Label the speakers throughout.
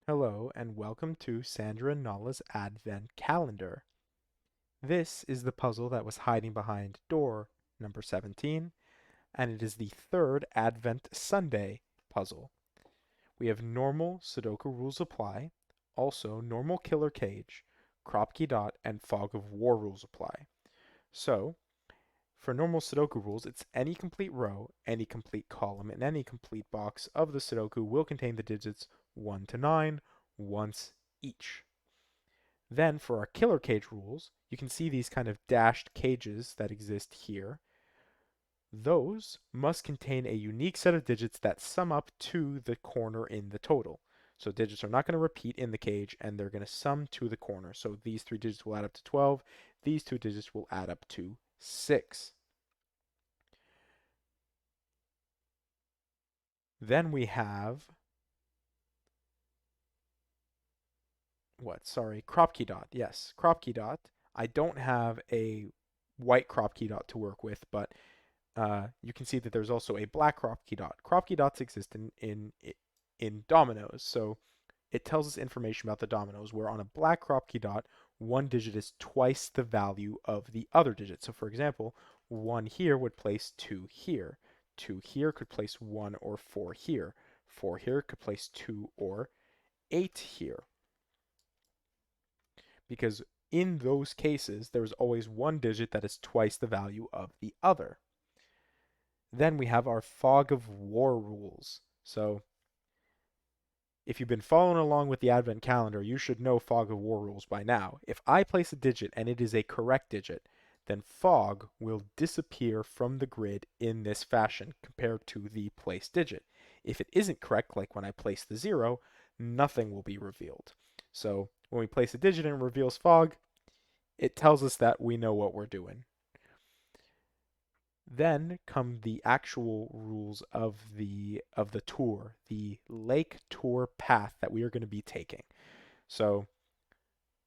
Speaker 1: Hello and welcome to Sandra and Nala's Advent Calendar. This is the puzzle that was hiding behind door number 17, and it is the third Advent Sunday puzzle. We have normal Sudoku rules apply, also normal killer cage, Kropki dot, and fog of war rules apply. So, for normal Sudoku rules, it's any complete row, any complete column, and any complete box of the Sudoku will contain the digits 1 to 9 once each. Then for our killer cage rules, you can see these kind of dashed cages that exist here. Those must contain a unique set of digits that sum up to the corner in the total. So digits are not going to repeat in the cage and they're going to sum to the corner. So these three digits will add up to 12. These two digits will add up to 6. Then we have crop key dot. Yes, crop key dot. I don't have a white crop key dot to work with, but you can see that there's also a black crop key dot. Crop key dots exist in dominoes, so it tells us information about the dominoes, where on a black crop key dot, one digit is twice the value of the other digit. So for example, 1 here would place 2 here. 2 here could place 1 or 4 here. 4 here could place 2 or 8 here. Because in those cases, there's always one digit that is twice the value of the other. Then we have our fog of war rules. So if you've been following along with the Advent calendar, you should know fog of war rules by now. If I place a digit and it is a correct digit, then fog will disappear from the grid in this fashion compared to the placed digit. If it isn't correct, like when I place the 0, nothing will be revealed. So when we place a digit and it reveals fog, it tells us that we know what we're doing. Then come the actual rules of the tour, the lake tour path that we are going to be taking. So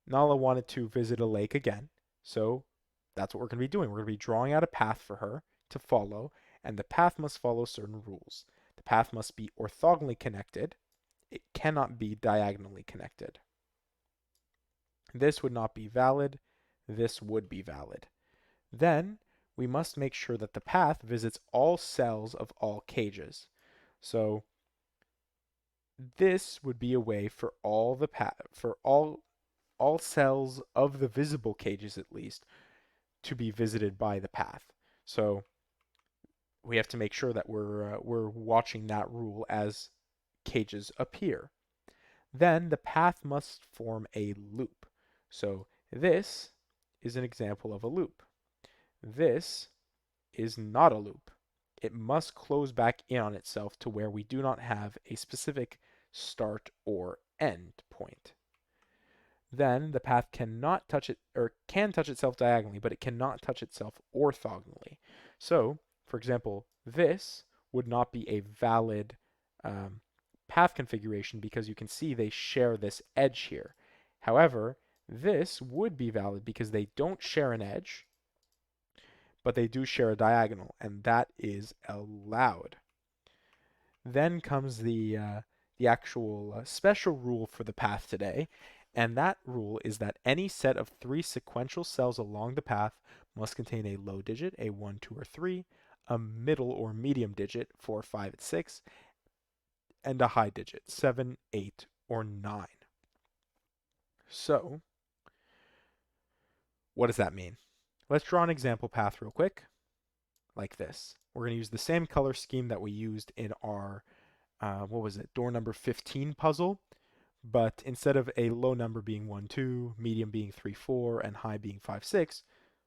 Speaker 1: Nala wanted to visit a lake again, so that's what we're going to be doing. We're going to be drawing out a path for her to follow, and the path must follow certain rules. The path must be orthogonally connected. It cannot be diagonally connected. This would not be valid. This would be valid. Then we must make sure that the path visits all cells of all cages. So this would be a way for all the for all cells of the visible cages at least to be visited by the path. So we have to make sure that we're watching that rule as cages appear. Then the path must form a loop. So this is an example of a loop. This is not a loop. It must close back in on itself to where we do not have a specific start or end point. Then the path cannot touch it, or can touch itself diagonally, but it cannot touch itself orthogonally. So, for example, this would not be a valid path configuration because you can see they share this edge here. However, this would be valid because they don't share an edge, but they do share a diagonal, and that is allowed. Then comes the actual special rule for the path today, and that rule is that any set of 3 sequential cells along the path must contain a low digit, a 1, 2, or 3, a middle or medium digit, 4, 5, and 6, and a high digit, 7, 8, or 9. So, what does that mean? Let's draw an example path real quick, like this. We're going to use the same color scheme that we used in our, door number 15 puzzle, but instead of a low number being 1, 2, medium being 3, 4, and high being 5, 6,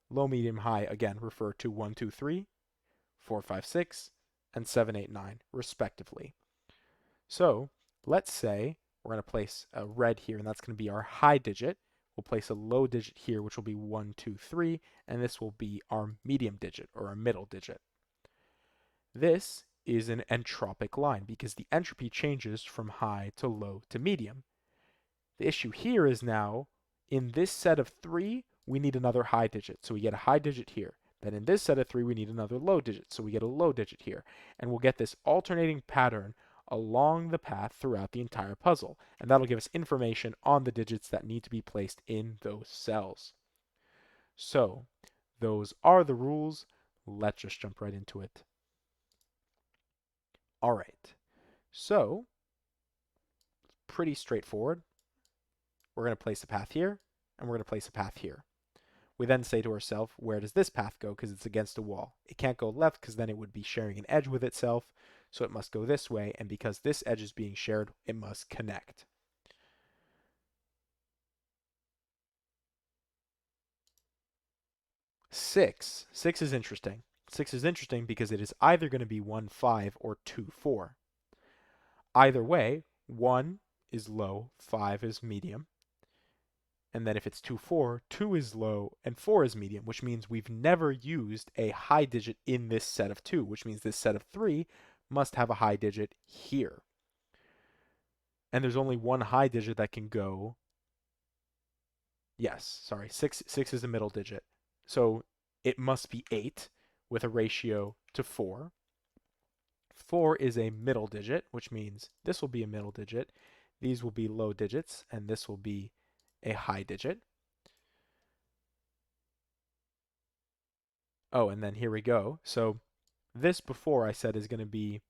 Speaker 1: low, medium, high again refer to 1, 2, 3, 4, 5, 6, and 7, 8, 9, respectively. So let's say we're going to place a red here, and that's going to be our high digit. We'll place a low digit here, which will be 1, 2, 3, and this will be our medium digit or our middle digit. This is an entropic line because the entropy changes from high to low to medium. The issue here is now, in this set of 3, we need another high digit, so we get a high digit here. Then in this set of 3, we need another low digit, so we get a low digit here. And we'll get this alternating pattern along the path throughout the entire puzzle. And that'll give us information on the digits that need to be placed in those cells. So those are the rules. Let's just jump right into it. All right. So pretty straightforward. We're going to place a path here, and we're going to place a path here. We then say to ourselves, where does this path go? Because it's against a wall. It can't go left because then it would be sharing an edge with itself. So it must go this way. And because this edge is being shared, it must connect. Six is interesting. 6 is interesting because it is either going to be 1, 5 or 2, 4. Either way, 1 is low, 5 is medium. And then if it's 2, 4, 2 is low and 4 is medium, which means we've never used a high digit in this set of 2, which means this set of 3 must have a high digit here. And there's only one high digit that can go. Yes, sorry, 6 is a middle digit. So it must be 8 with a ratio to 4. 4 is a middle digit, which means this will be a middle digit. These will be low digits, and this will be a high digit. Oh, and then here we go. So this before I said is going to be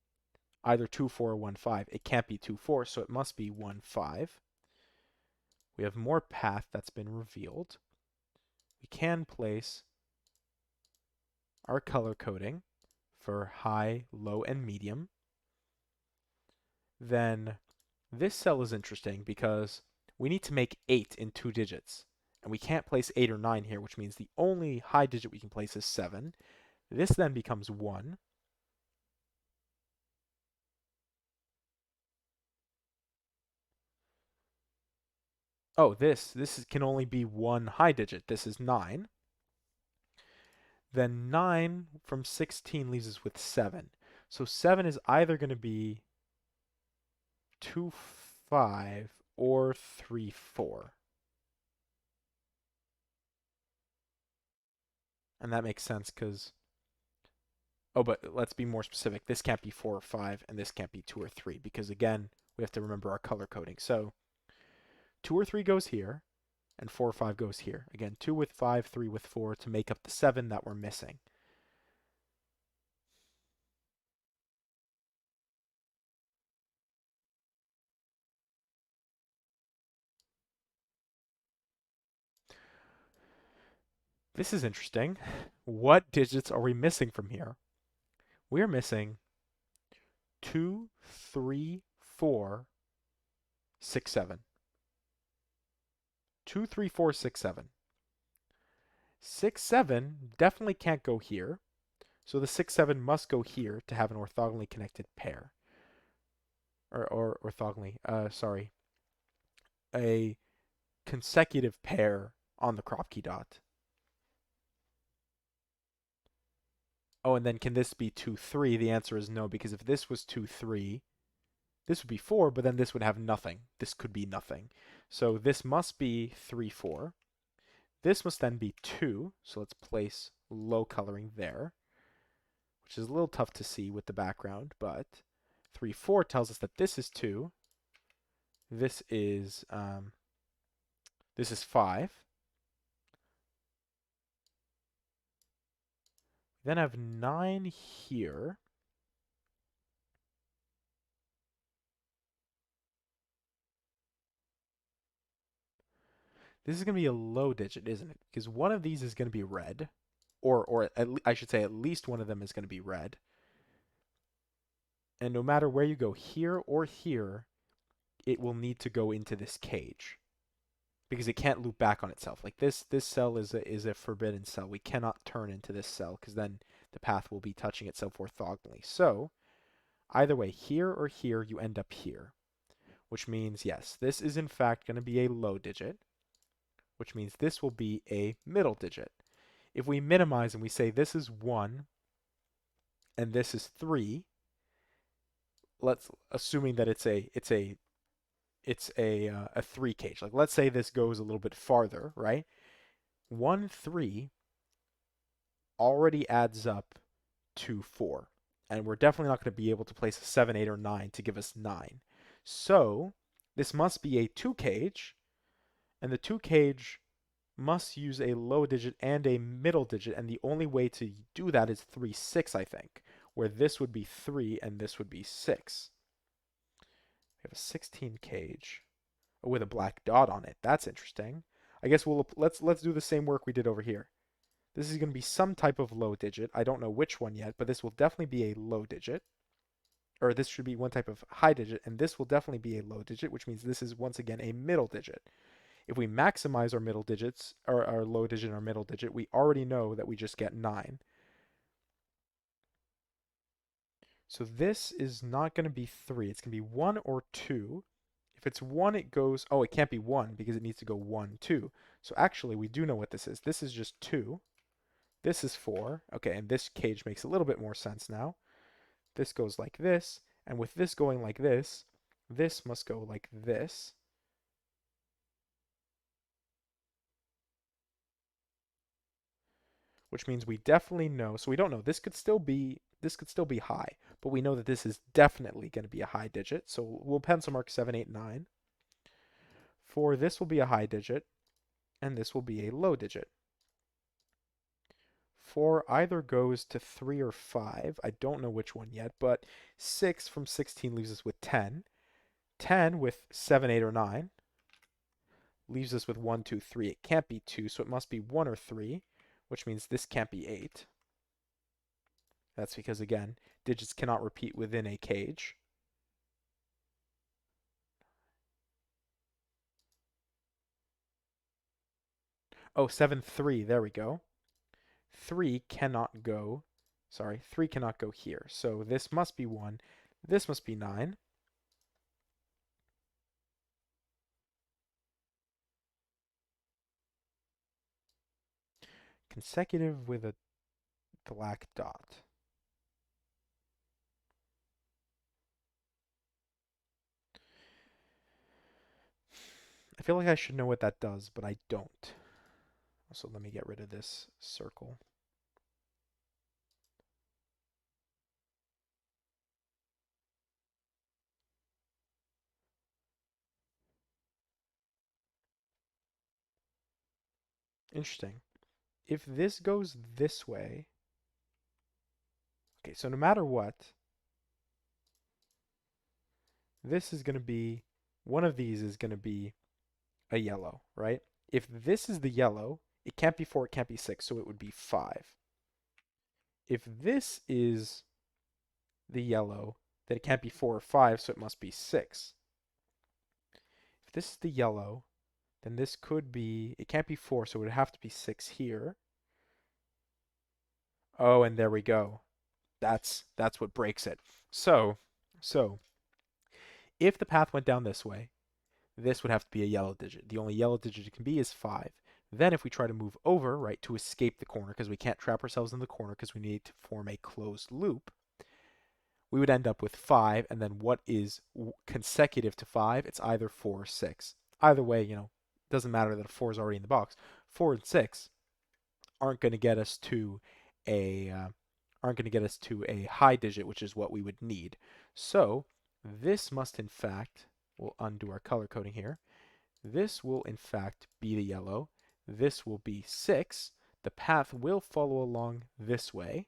Speaker 1: either 2, 4 or 1, 5. It can't be 2, 4, so it must be 1, 5. We have more path that's been revealed. We can place our color coding for high, low, and medium. Then this cell is interesting because we need to make 8 in 2 digits. And we can't place 8 or 9 here, which means the only high digit we can place is 7. This then becomes 1. Oh, this can only be one high digit. This is 9. Then 9 from 16 leaves us with 7. So 7 is either going to be 2, 5 or 3, 4. And that makes sense because, oh, but let's be more specific. This can't be 4 or 5, and this can't be 2 or 3, because again, we have to remember our color coding. So 2 or 3 goes here, and 4 or 5 goes here. Again, 2 with 5, 3 with 4 to make up the 7 that we're missing. This is interesting. What digits are we missing from here? We're missing 2, 3, 4, 6, 7. 2, 3, 4, 6, 7. 6, 7 definitely can't go here. So the 6, 7 must go here to have an orthogonally connected pair. Or orthogonally, sorry, a consecutive pair on the crop key dot. Oh, and then can this be 2, 3? The answer is no, because if this was 2, 3, this would be 4, but then this would have nothing. This could be nothing. So this must be 3, 4. This must then be 2, so let's place low coloring there, which is a little tough to see with the background, but 3, 4 tells us that this is 2. This is 5. Then I have 9 here. This is going to be a low digit, isn't it? Because one of these is going to be red, or I should say at least one of them is going to be red. And no matter where you go, here or here, it will need to go into this cage because it can't loop back on itself. Like this cell is a forbidden cell. We cannot turn into this cell because then the path will be touching itself orthogonally. So either way, here or here, you end up here, which means yes, this is in fact going to be a low digit, which means this will be a middle digit. If we minimize and we say this is 1 and this is 3, let's assuming that it's a 3 cage. Like let's say this goes a little bit farther, right? 1, 3 already adds up to 4. And we're definitely not going to be able to place a 7, 8, or 9 to give us 9. So this must be a 2 cage, and the 2 cage must use a low digit and a middle digit, and the only way to do that is 3, 6, I think, where this would be 3 and this would be 6. We have a 16 cage with a black dot on it. That's interesting. I guess let's do the same work we did over here. This is going to be some type of low digit. I don't know which one yet, but this will definitely be a low digit. Or this should be one type of high digit, and this will definitely be a low digit, which means this is once again a middle digit. If we maximize our middle digits, or our low digit and our middle digit, we already know that we just get 9. So this is not going to be 3. It's going to be 1 or 2. If it's 1, it goes... Oh, it can't be 1 because it needs to go 1, 2. So actually, we do know what this is. This is just 2. This is 4. Okay, and this cage makes a little bit more sense now. This goes like this, and with this going like this must go like this. Which means we definitely know, so we don't know, this could still be high, but we know that this is definitely going to be a high digit, so we'll pencil mark 7, 8, 9. For this will be a high digit, and this will be a low digit. 4 either goes to 3 or 5, I don't know which one yet, but 6 from 16 leaves us with 10. 10 with 7, 8, or 9 leaves us with 1, 2, 3. It can't be 2, so it must be 1 or 3, which means this can't be 8. That's because, again, digits cannot repeat within a cage. Oh, 7, 3. There we go. 3 cannot go. Sorry, 3 cannot go here. So this must be 1. This must be 9. Consecutive with a black dot. I feel like I should know what that does, but I don't. So let me get rid of this circle. Interesting. If this goes this way, okay, so no matter what, this is going to be, one of these is going to be a yellow, right? If this is the yellow, it can't be 4, it can't be 6, so it would be 5. If this is the yellow, then it can't be 4 or 5, so it must be 6. If this is the yellow, then this could be, it can't be 4, so it would have to be 6 here. Oh, and there we go. That's what breaks it. So if the path went down this way, this would have to be a yellow digit. The only yellow digit it can be is 5. Then if we try to move over, right, to escape the corner, because we can't trap ourselves in the corner because we need to form a closed loop, we would end up with 5, and then what is consecutive to 5? It's either 4 or 6. Either way, doesn't matter that a 4 is already in the box. 4 and 6 aren't going to get us to a high digit, which is what we would need. So this must in fact, we'll undo our color coding here. This will in fact be the yellow. This will be 6. The path will follow along this way.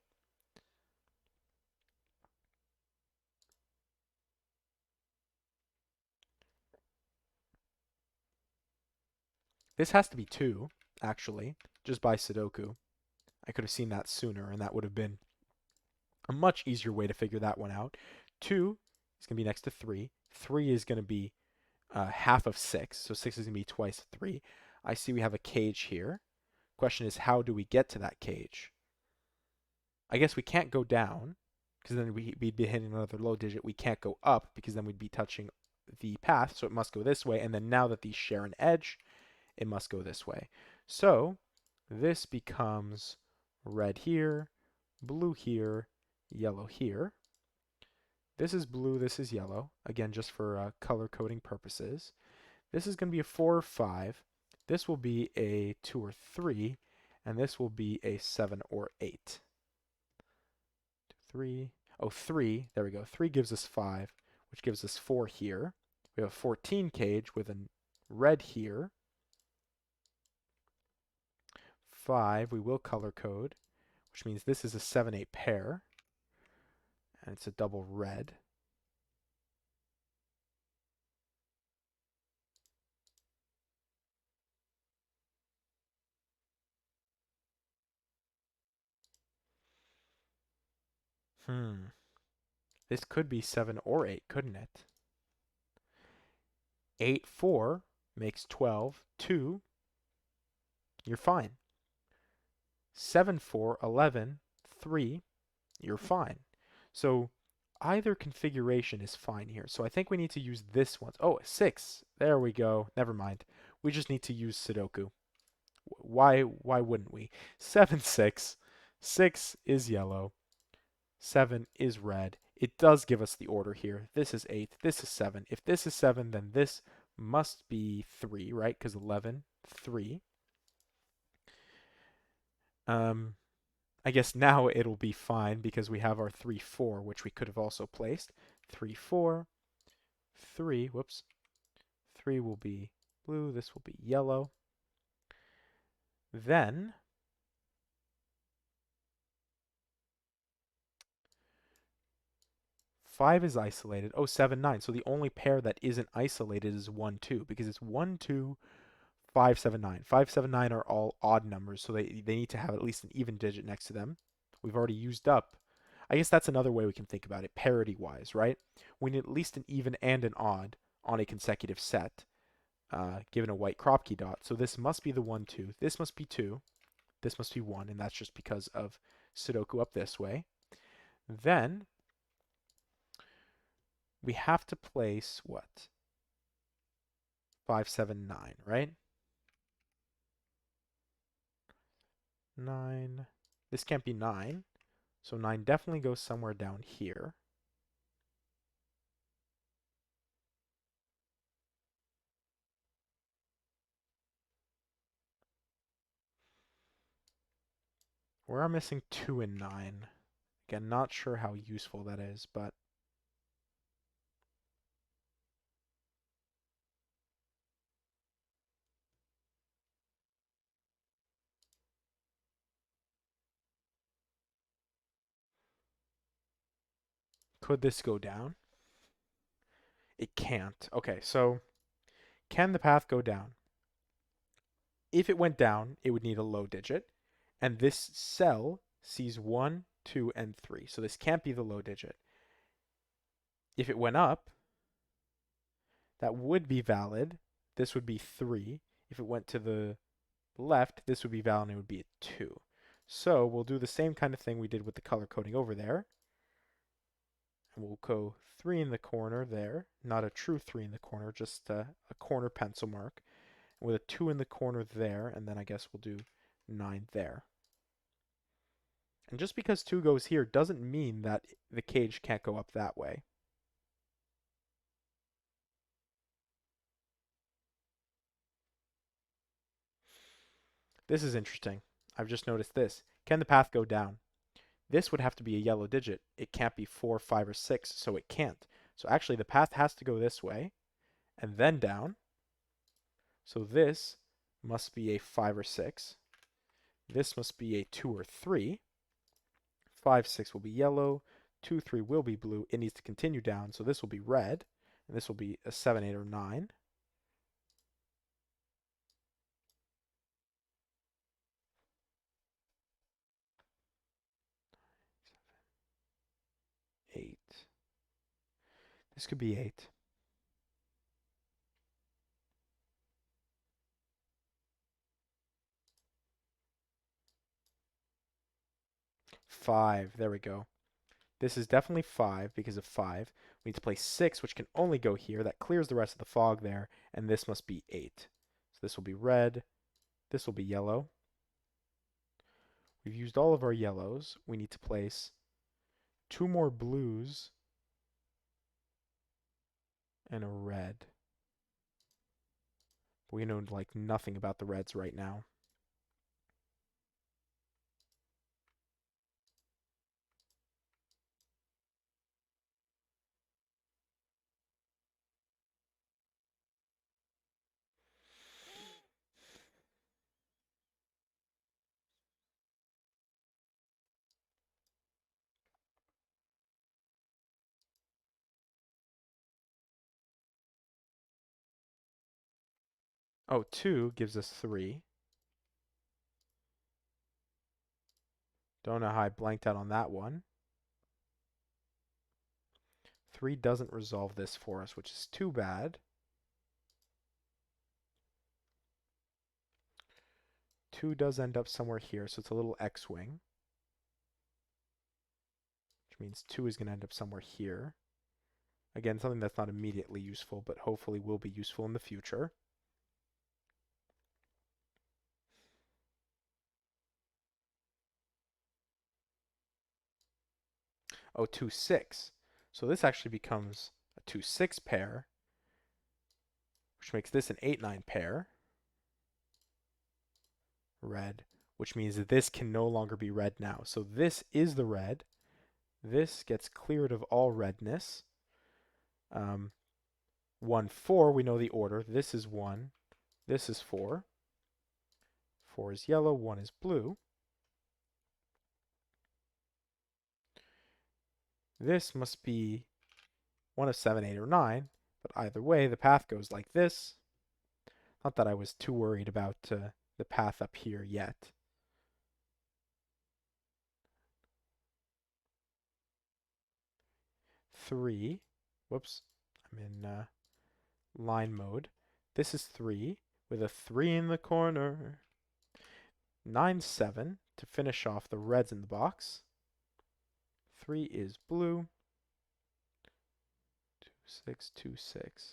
Speaker 1: This has to be 2, actually, just by Sudoku. I could have seen that sooner, and that would have been a much easier way to figure that one out. 2 is going to be next to 3. 3 is going to be half of 6, so 6 is going to be twice 3. I see we have a cage here. Question is, how do we get to that cage? I guess we can't go down, because then we'd be hitting another low digit. We can't go up, because then we'd be touching the path, so it must go this way. And then now that these share an edge, it must go this way. So this becomes red here, blue here, yellow here. This is blue, this is yellow. Again, just for color coding purposes. This is going to be a 4 or 5. This will be a 2 or 3. And this will be a 7 or 8. 2, 3. Oh, 3. There we go. 3 gives us 5, which gives us 4 here. We have a 14 cage with a red here. 5, we will color code, which means this is a 7-8 pair, and it's a double red. This could be 7 or 8, couldn't it? 8, 4 makes 12, 2, you're fine. 7, 4, 11, 3, you're fine. So either configuration is fine here. So I think we need to use this one. Oh, 6. There we go. Never mind. We just need to use Sudoku. Why wouldn't we? 7, 6. 6 is yellow. 7 is red. It does give us the order here. This is 8. This is 7. If this is 7, then this must be 3, right? Because 11, 3. I guess now it'll be fine because we have our 3, 4, which we could have also placed. 3, 4, 3, whoops. 3 will be blue, this will be yellow. Then, 5 is isolated. Oh, 7, 9. So the only pair that isn't isolated is 1, 2, because it's 1, 2, 5, 7, 9. 5, 7, 9 are all odd numbers, so they need to have at least an even digit next to them. We've already used up. I guess that's another way we can think about it, parity-wise, right? We need at least an even and an odd on a consecutive set, given a white crop key dot. So this must be the 1, 2. This must be 2. This must be 1, and that's just because of Sudoku up this way. Then we have to place what? 5, 7, 9, right? 9. This can't be 9. So 9 definitely goes somewhere down here. We are missing 2 and 9. Again, not sure how useful that is, but could this go down? It can't. Okay, so can the path go down? If it went down, it would need a low digit, and this cell sees 1, 2, and 3. So this can't be the low digit. If it went up, that would be valid. This would be 3. If it went to the left, this would be valid and it would be a 2. So we'll do the same kind of thing we did with the color coding over there. And we'll go 3 in the corner there. Not a true 3 in the corner, just a corner pencil mark. With a 2 in the corner there, and then I guess we'll do 9 there. And just because 2 goes here doesn't mean that the cage can't go up that way. This is interesting. I've just noticed this. Can the path go down? This would have to be a yellow digit. It can't be 4, 5, or 6, so it can't. So actually the path has to go this way, and then down. So this must be a 5 or 6. This must be a 2 or 3. 5, 6 will be yellow. 2, 3 will be blue. It needs to continue down, so this will be red. And this will be a 7, 8, or 9. 8. This could be 8. 5. There we go. This is definitely 5 because of 5. We need to place 6, which can only go here. That clears the rest of the fog there. And this must be 8. So this will be red. This will be yellow. We've used all of our yellows. We need to place 2 more blues and a red. We know like nothing about the reds right now. Oh, 2 gives us 3. Don't know how I blanked out on that one. 3 doesn't resolve this for us, which is too bad. 2 does end up somewhere here, so it's a little X-wing, which means 2 is going to end up somewhere here. Again, something that's not immediately useful, but hopefully will be useful in the future. Oh, 2, 6. So this actually becomes a 2, 6 pair, which makes this an 8, 9 pair. Red, which means that this can no longer be red now. So this is the red. This gets cleared of all redness. 1, 4, we know the order. This is 1. This is 4. 4 is yellow. 1 is blue. This must be one of 7, 8, or 9. But either way, the path goes like this. Not that I was too worried about the path up here yet. Three. Whoops. I'm in line mode. This is 3 with a 3 in the corner. 9, 7 to finish off the reds in the box. 3 is blue. 2, 6, 2, 6.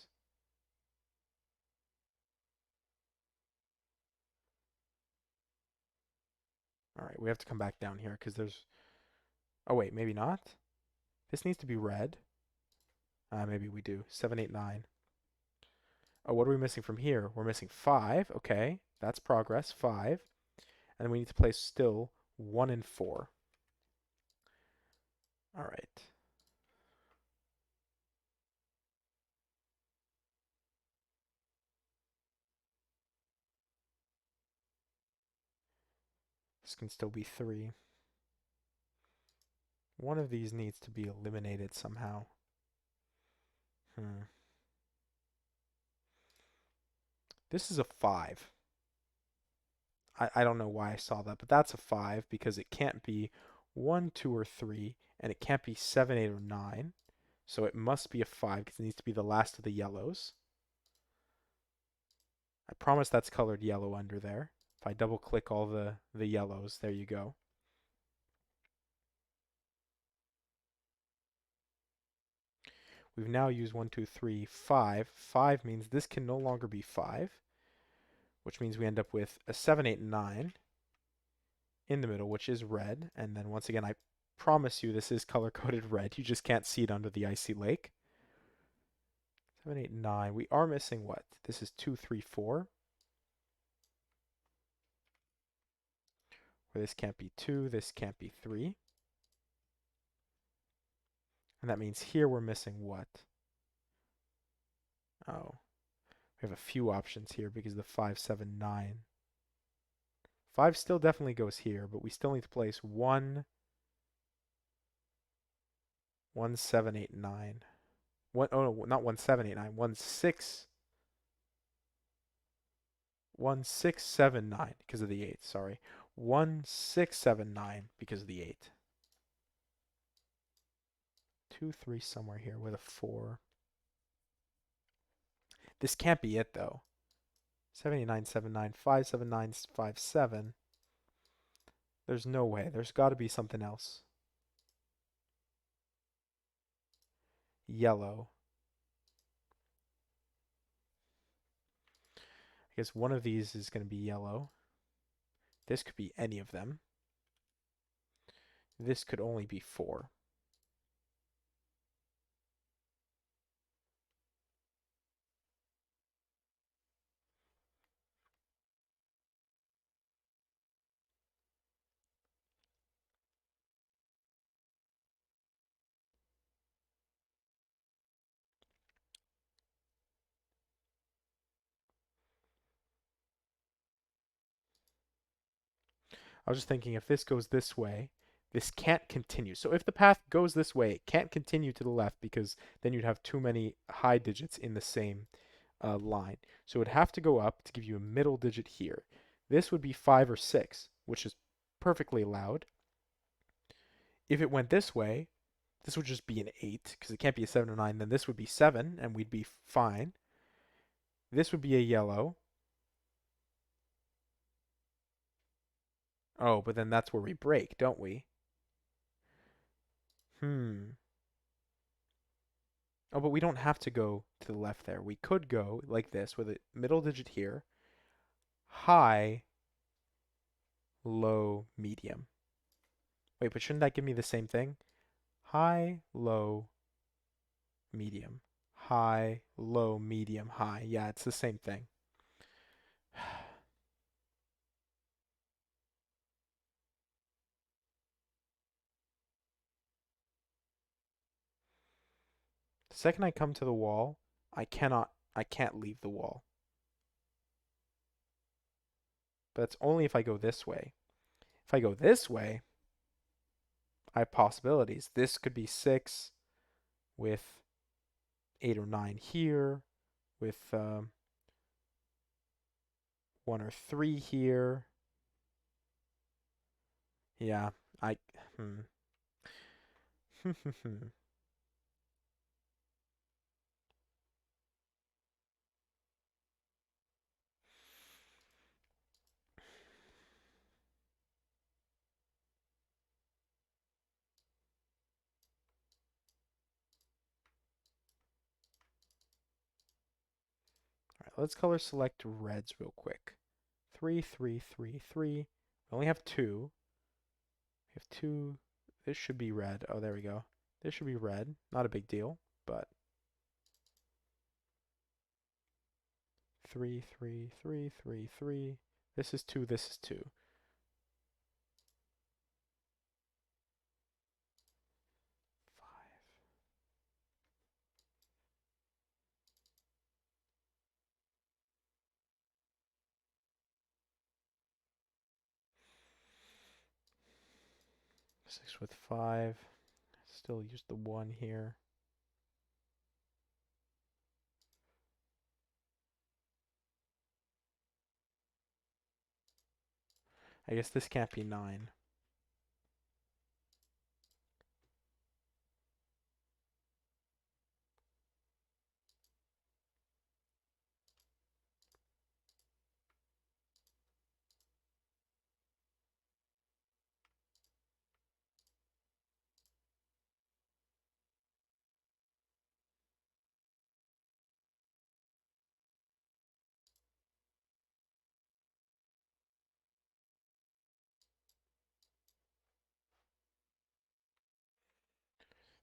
Speaker 1: All right, we have to come back down here because there's... Oh, wait, maybe not. This needs to be red. Maybe we do. 7, 8, 9. Oh, what are we missing from here? We're missing 5. Okay, that's progress. 5. And then we need to place still 1 and 4. All right. This can still be 3. One of these needs to be eliminated somehow. This is a 5. I don't know why I saw that, but that's a 5 because it can't be 1, 2, or 3, and it can't be 7, 8, or 9. So it must be a 5 because it needs to be the last of the yellows. I promise that's colored yellow under there. If I double click all the yellows, there you go. We've now used 1, 2, 3, 5. 5 means this can no longer be 5, which means we end up with a 7, 8, 9 in the middle, which is red. And then once again, I promise you this is color-coded red. You just can't see it under the icy lake. 7, 8, 9. We are missing what? This is 2, 3, 4. Where this can't be 2, this can't be 3. And that means here we're missing what? Oh, we have a few options here because the 5, 7, 9. 5 still definitely goes here, but we still need to place 1, 1, 7, 8, 9. Oh no, not 1, 7, 8, 9. 1, 6, 1, 6, 7, 9 because of the 8. Sorry. 1, 6, 7, 9 because of the 8. 2, 3 somewhere here with a 4. This can't be it though. 79, 7, 9, 5, 7, 9, 5, 7. There's no way. There's got to be something else. Yellow. I guess one of these is going to be yellow. This could be any of them. This could only be 4. I was just thinking if this goes this way, this can't continue. So if the path goes this way, it can't continue to the left because then you'd have too many high digits in the same line. So it would have to go up to give you a middle digit here. This would be 5 or 6, which is perfectly allowed. If it went this way, this would just be an 8, because it can't be a 7 or 9. Then this would be 7, and we'd be fine. This would be a yellow. Oh, but then that's where we break, don't we? Hmm. Oh, but we don't have to go to the left there. We could go like this with a middle digit here, high, low, medium. Wait, but shouldn't that give me the same thing? High, low, medium. High, low, medium, high. Yeah, it's the same thing. The second I come to the wall, I can't leave the wall. But that's only if I go this way. If I go this way, I have possibilities. This could be 6 with 8 or 9 here, with 1 or 3 here. Yeah, I. Hmm. Alright, let's color select reds real quick. 3, 3, 3, 3. We only have 2. We have 2. This should be red. Oh, there we go. This should be red. Not a big deal, but 3, 3, 3, 3, 3. This is 2, this is 2. 5. 6 with 5. Still use the 1 here. I guess this can't be 9.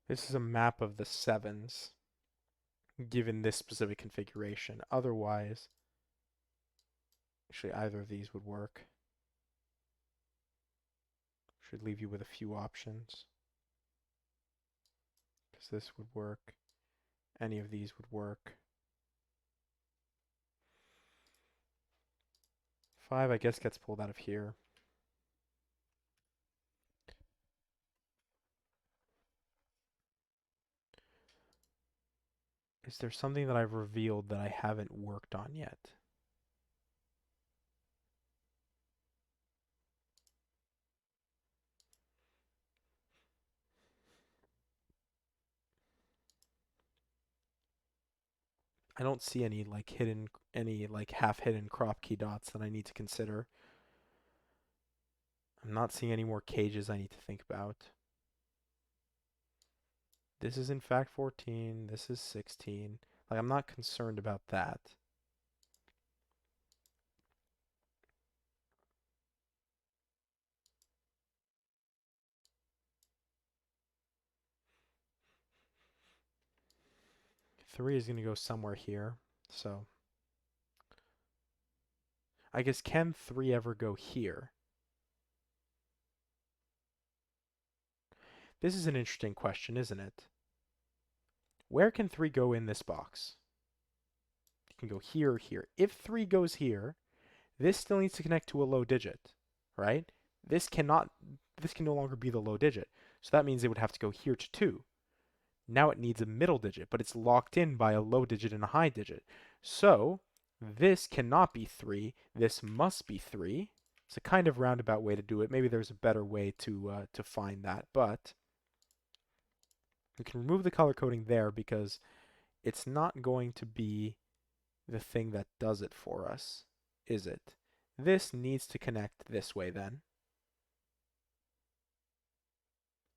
Speaker 1: This is a map of the 7s, given this specific configuration. Otherwise, actually either of these would work. Should leave you with a few options. Because this would work. Any of these would work. 5, I guess, gets pulled out of here. Is there something that I've revealed that I haven't worked on yet? I don't see any like half hidden crop key dots that I need to consider. I'm not seeing any more cages I need to think about. This is in fact 14, this is 16. Like, I'm not concerned about that. Three is going to go somewhere here. So I guess, can 3 ever go here? This is an interesting question, isn't it? Where can 3 go in this box? It can go here or here. If 3 goes here, this still needs to connect to a low digit, right? This can no longer be the low digit. So that means it would have to go here to 2. Now it needs a middle digit, but it's locked in by a low digit and a high digit. So this cannot be 3. This must be 3. It's a kind of roundabout way to do it. Maybe there's a better way to find that, but we can remove the color coding there because it's not going to be the thing that does it for us, is it? This needs to connect this way then.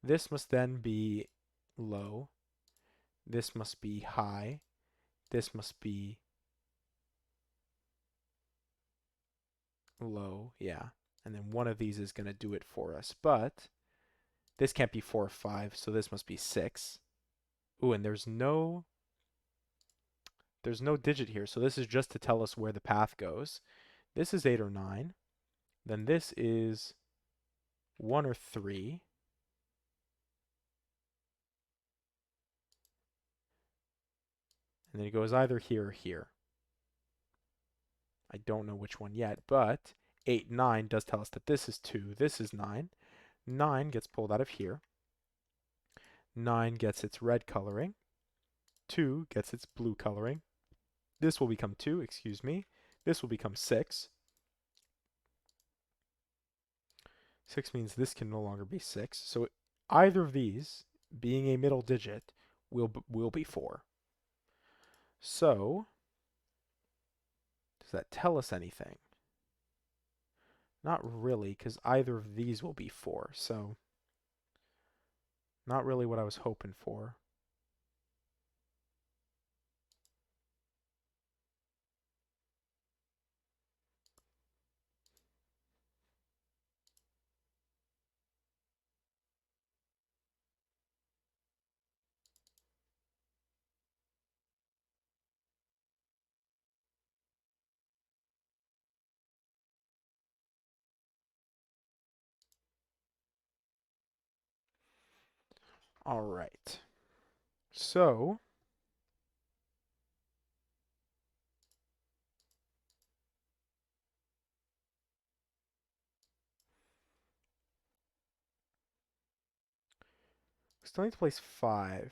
Speaker 1: This must then be low. This must be high. This must be low, yeah. And then one of these is going to do it for us. But this can't be 4 or 5, so this must be 6. Ooh, and there's no digit here, so this is just to tell us where the path goes. This is 8 or 9. Then this is 1 or 3. And then it goes either here or here. I don't know which one yet, but 8, 9 does tell us that this is 2, this is 9. 9 gets pulled out of here. 9 gets its red coloring. 2 gets its blue coloring. This will become 2, excuse me. This will become 6. 6 means this can no longer be 6. So either of these, being a middle digit, will be 4. So, does that tell us anything? Not really, because either of these will be 4. So, not really what I was hoping for. All right. So, we still need to place 5. It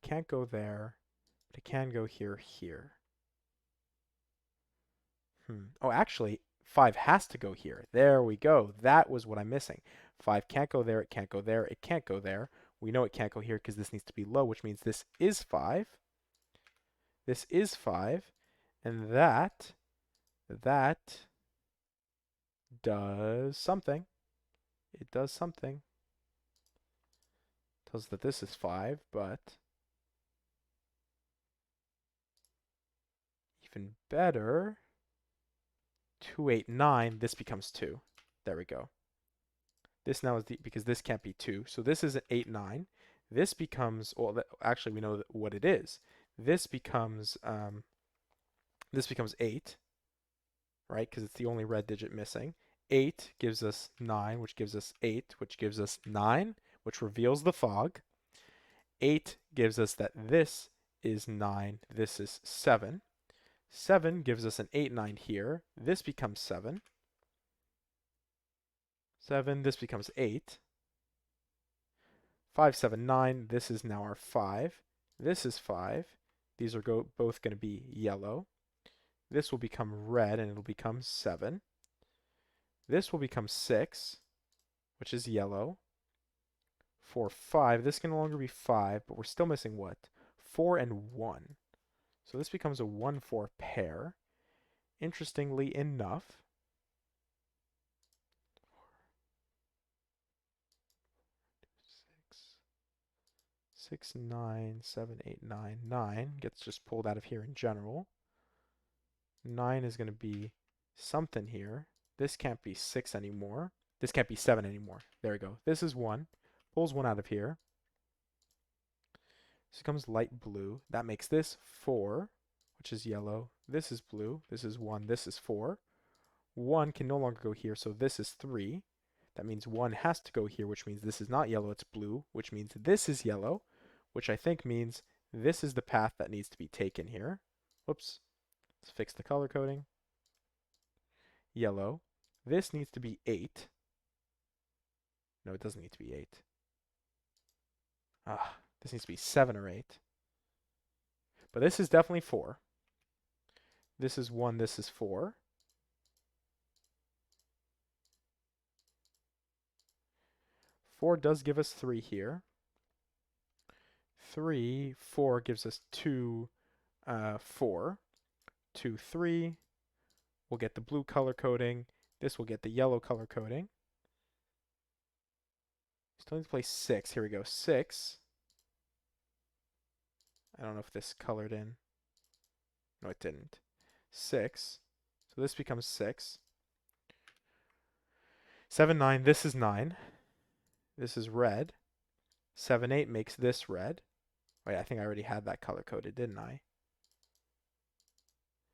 Speaker 1: can't go there, but it can go here, here. Oh, actually, 5 has to go here. There we go. That was what I'm missing. 5 can't go there, it can't go there, it can't go there. We know it can't go here because this needs to be low, which means this is 5. This is 5. And that does something. It does something. Tells us that this is 5, but even better, 2, 8, 9, this becomes 2. There we go. This now is because this can't be 2. So this is an 8, 9. This becomes, well, actually we know what it is. This becomes 8, right? Because it's the only red digit missing. 8 gives us 9, which gives us 8, which gives us 9, which reveals the fog. 8 gives us that this is 9, this is 7. 7 gives us an 8, 9 here. This becomes 7. 7, this becomes 8. 5, 7, 9, this is now our 5. This is 5. These are both going to be yellow. This will become red and it'll become 7. This will become 6, which is yellow. 4, 5. This can no longer be 5, but we're still missing what? 4 and 1. So this becomes a 1, 4 pair. Interestingly enough, 6, 9, 7, 8, 9. 9 gets just pulled out of here in general. 9 is going to be something here. This can't be 6 anymore. This can't be 7 anymore. There we go. This is 1. Pulls 1 out of here. This becomes light blue. That makes this 4, which is yellow. This is blue. This is 1. This is 4. 1 can no longer go here, so this is 3. That means 1 has to go here, which means this is not yellow, it's blue, which means this is yellow, which I think means this is the path that needs to be taken here. Whoops. Let's fix the color coding. Yellow. This needs to be 8. No, it doesn't need to be 8. Ah, This needs to be 7 or 8. But this is definitely 4. This is 1, this is 4. 4 does give us 3 here. 4 gives us 2, 4. 2, 3. We'll get the blue color coding. This will get the yellow color coding. Still need to place 6. Here we go. 6. I don't know if this colored in. No, it didn't. 6. So this becomes 6. 7, 9. This is 9. This is red. 7, 8 makes this red. Wait, I think I already had that color coded, didn't I?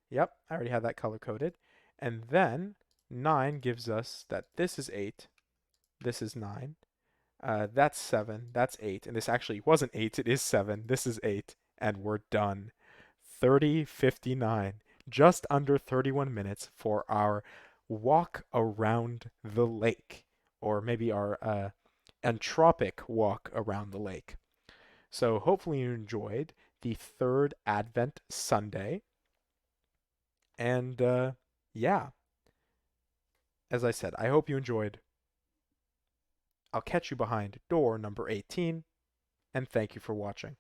Speaker 1: Yep, I already had that color coded. And then 9 gives us that this is 8. This is 9. That's 7. That's 8. And this actually wasn't 8. It is 7. This is 8. And we're done. 30:59. Just under 31 minutes for our walk around the lake. Or maybe our entropic walk around the lake. So hopefully you enjoyed the third Advent Sunday. And yeah, as I said, I hope you enjoyed. I'll catch you behind door number 18, and thank you for watching.